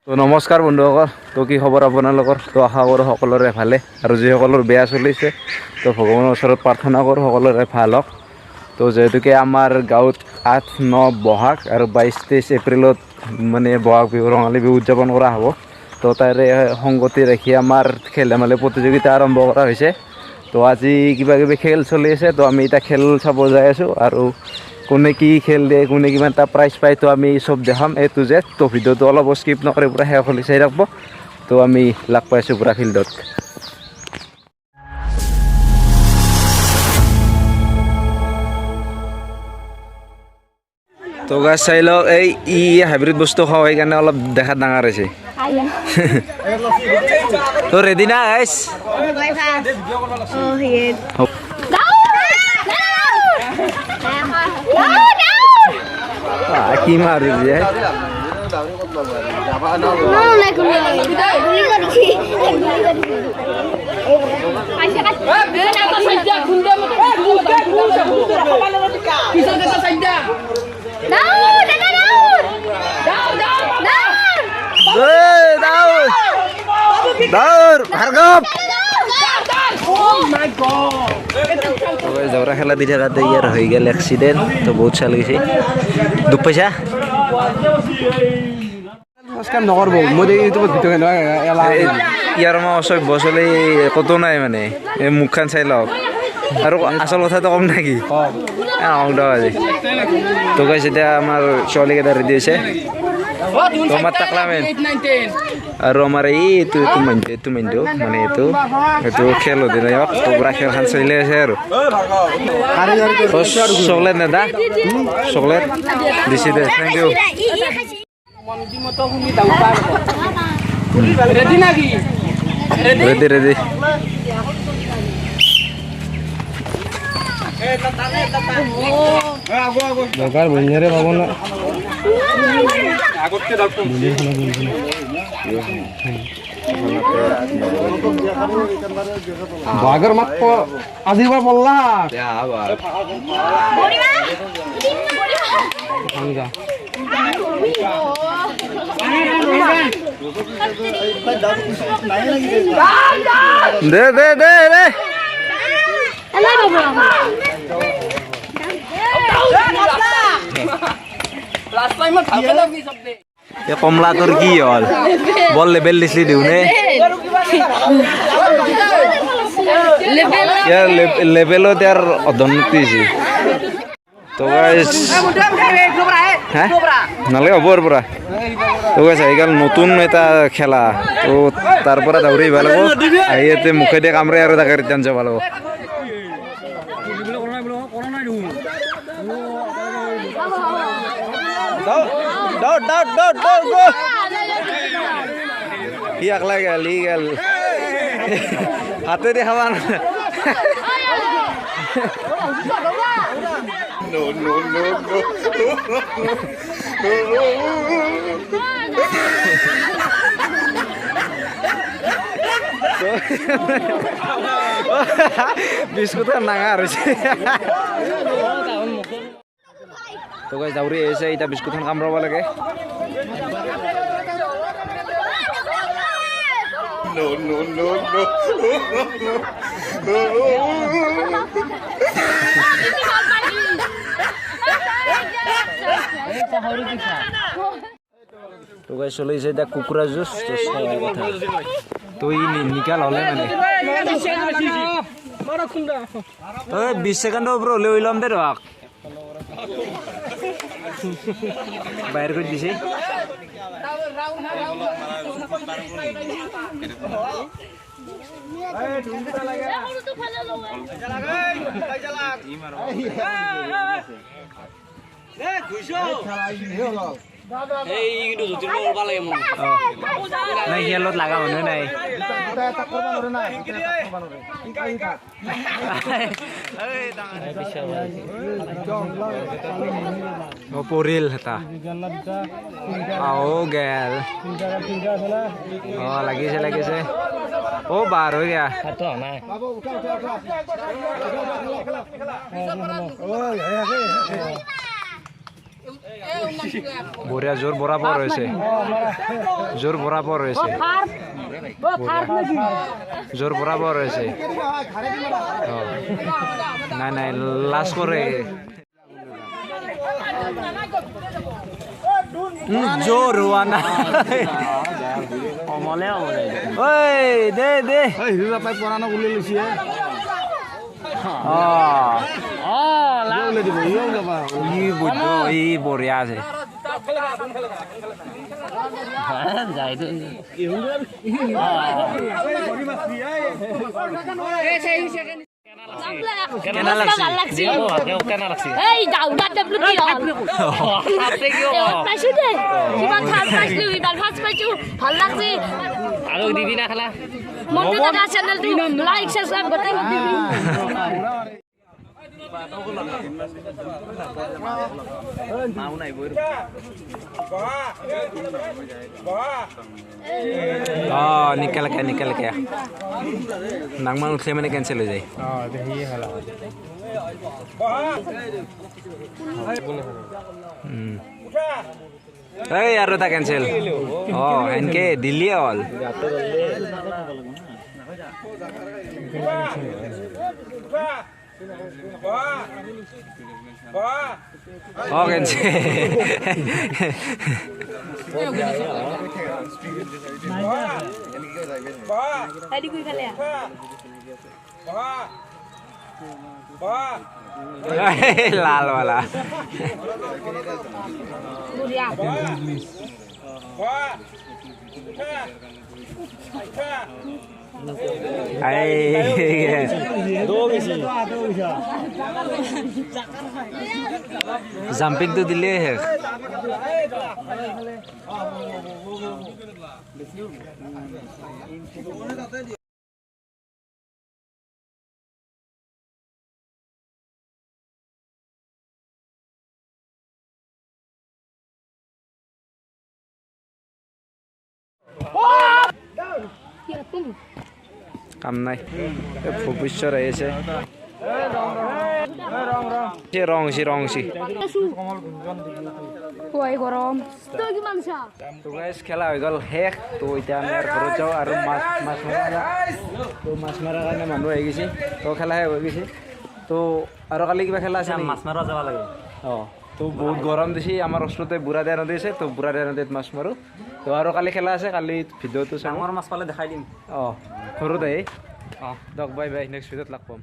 তো নমস্কাৰ বন্ধুসকল, তো কি খবৰ আপোনালোকৰ? তো আশা কৰোঁ সকলোৰে ভালে, আৰু যিসকলৰ বেয়া চলিছে তো ভগৱানৰ ওচৰত প্ৰাৰ্থনা কৰোঁ সকলোৰে ভাল হওক। তো যিহেতুকে আমাৰ গাঁৱত 8-9 বহাগ আৰু 22-23 এপ্ৰিলত মানে বহাগ বিহু ৰঙালী বিহু উদযাপন কৰা হ'ব। তো তাৰে সংগতি ৰাখি আমাৰ খেল ধেমালি প্ৰতিযোগিতা আৰম্ভ কৰা হৈছে। তো আজি কিবা কিবি খেল চলি আছে, তো আমি এতিয়া খেল চাব যাই আছোঁ, আৰু কোনে কি খেল দিয়ে, কোনে কিমানটা প্ৰাইজ পায়, তো আমি চব দেখাম A to Z। তো ভিডিঅ'টো অলপ স্কিপ নকৰি পূৰা শেষলৈ চাই ৰাখিব। তো আমি লগ পাইছোঁ পূৰা ফিল্ডত। তো গাছ চাই লওক, এই হাইব্ৰিড বস্তু খাওঁ সেইকাৰণে অলপ দেখাত ডাঙৰ হৈছে। তো ৰেডি না গাইছ? কি মাৰি দিয়ে জবৰা খেলা দি থাকাতে ইয়াৰ হৈ গ'ল এক্সিডেণ্ট। তো বহুত চাল গৈছে, দুখ পাইছা? ইয়াৰ মই অসভ্য চলি ক'তো নাই, মানে এই মুখখন চাই লওক। আৰু আচল কথাটো কম নেকি? আজি তো কৈছে এতিয়া আমাৰ ছোৱালীকেইটা ৰেডি হৈছে। তোমাৰ টাকলামেন আৰু আমাৰ এইটো মাইনটো মানে এইটো খেল অধিনায়ক। তো পুৰা খেলখন চলি আছে আৰু চকলেট নেদা, চকলেট দিছে দে, থেংক ইউ। ৰেডি দৰকাৰ বন্ধেৰে পাব না বাগৰ মাত আজিবাৰ পল্লা দে দে দে দে কমলা তোৰ কি হ'ল? বল লেবেল দিছিলি দিওঁনে? ইয়াৰ লেবেলত ইয়াৰ অধোন্নতি হৈছে। তো গাইছ নালাগে হ'ব আৰু পৰা। তো গাইছ আহি গ'ল নতুন এটা খেলা। তো তাৰ পৰা দৌৰি ভাল হ'ব, আহি ইয়াতে মুখেদি কামৰে আৰু তাকে ৰিটাৰ্ণ যাব লাগিব। সি আকলা গেল, ই গেল হাতে দেখাবা না। বিস্কুট নাঙা হৈছে। তো গাইছ দাউৰি আহিছে, এতিয়া বিস্কুটখন কামৰাব লাগে। তো গাইছ চলিছে এতিয়া কুকুৰা জুচ। তো ই নিকাল হ'লে মানে 20 ছেকেণ্ডৰ পৰা লৈ ল'ম দে ৰক বাহিৰ কৰি দিছে। নাই খেলত লাগা মানুহ নাই। পৰিল এটা গেল। লাগিছে বাৰ হৈ গা। বঢ়িয়া জোৰ বৰাবৰ হৈছে জোৰ বৰাবৰ হৈছে জোৰ বৰাবৰ হৈছে নাই নাই লাজ কৰে জোৰ হোৱা নাই ঐ দে দে ই বঢ়িয়া আছে কেনা লাগছি এই দাউডা টেবলেট কি হল আপনি কি হল পাইছো দে কিমান ভাল পাইছো ইমান ভাল পাইছো ভাল লাগছে আৰু দিবি না খালা মনটো দাদা চ্যানেলটো লাইক সাবস্ক্রাইব করতে দিবি निकल के नांगमान उठले मैंने कैंसिल हो जाए यार था कैंसिल इनके दिल्ली ऑल আইডি কই ফেলে लाल वाला বুড়িয়া जंपिंग तो दिले है কাম নাই ভবিষ্যৎ আহিছে ৰংছি কই গরম তো কি মানছা তো গাইস খেলা হৈ গ'ল শেষ তো এতিয়া আমি ঘৰত যাওঁ আৰু মাছ মাৰা কাৰণে মানুহ আহি গৈছে তো খেলা শেষ হৈ গৈছে তো আৰু কালি কিবা খেলা আছে মাছ মাৰা যাব লাগে তো বহুত গৰম দিছে আমাৰ ওচৰতে বুঢ়াদিয়া নদী আছে তো বুঢ়াদিয়া নদীত মাছ মাৰোঁ তো আৰু কালি খেলা আছে কালি ভিডিঅ'টো চাওঁ ডাঙৰ মাছ পালে দেখাই দিম ঘৰত আহি দিয়ক বাই বাই নেক্সট ভিডিঅ'ত লগ পাম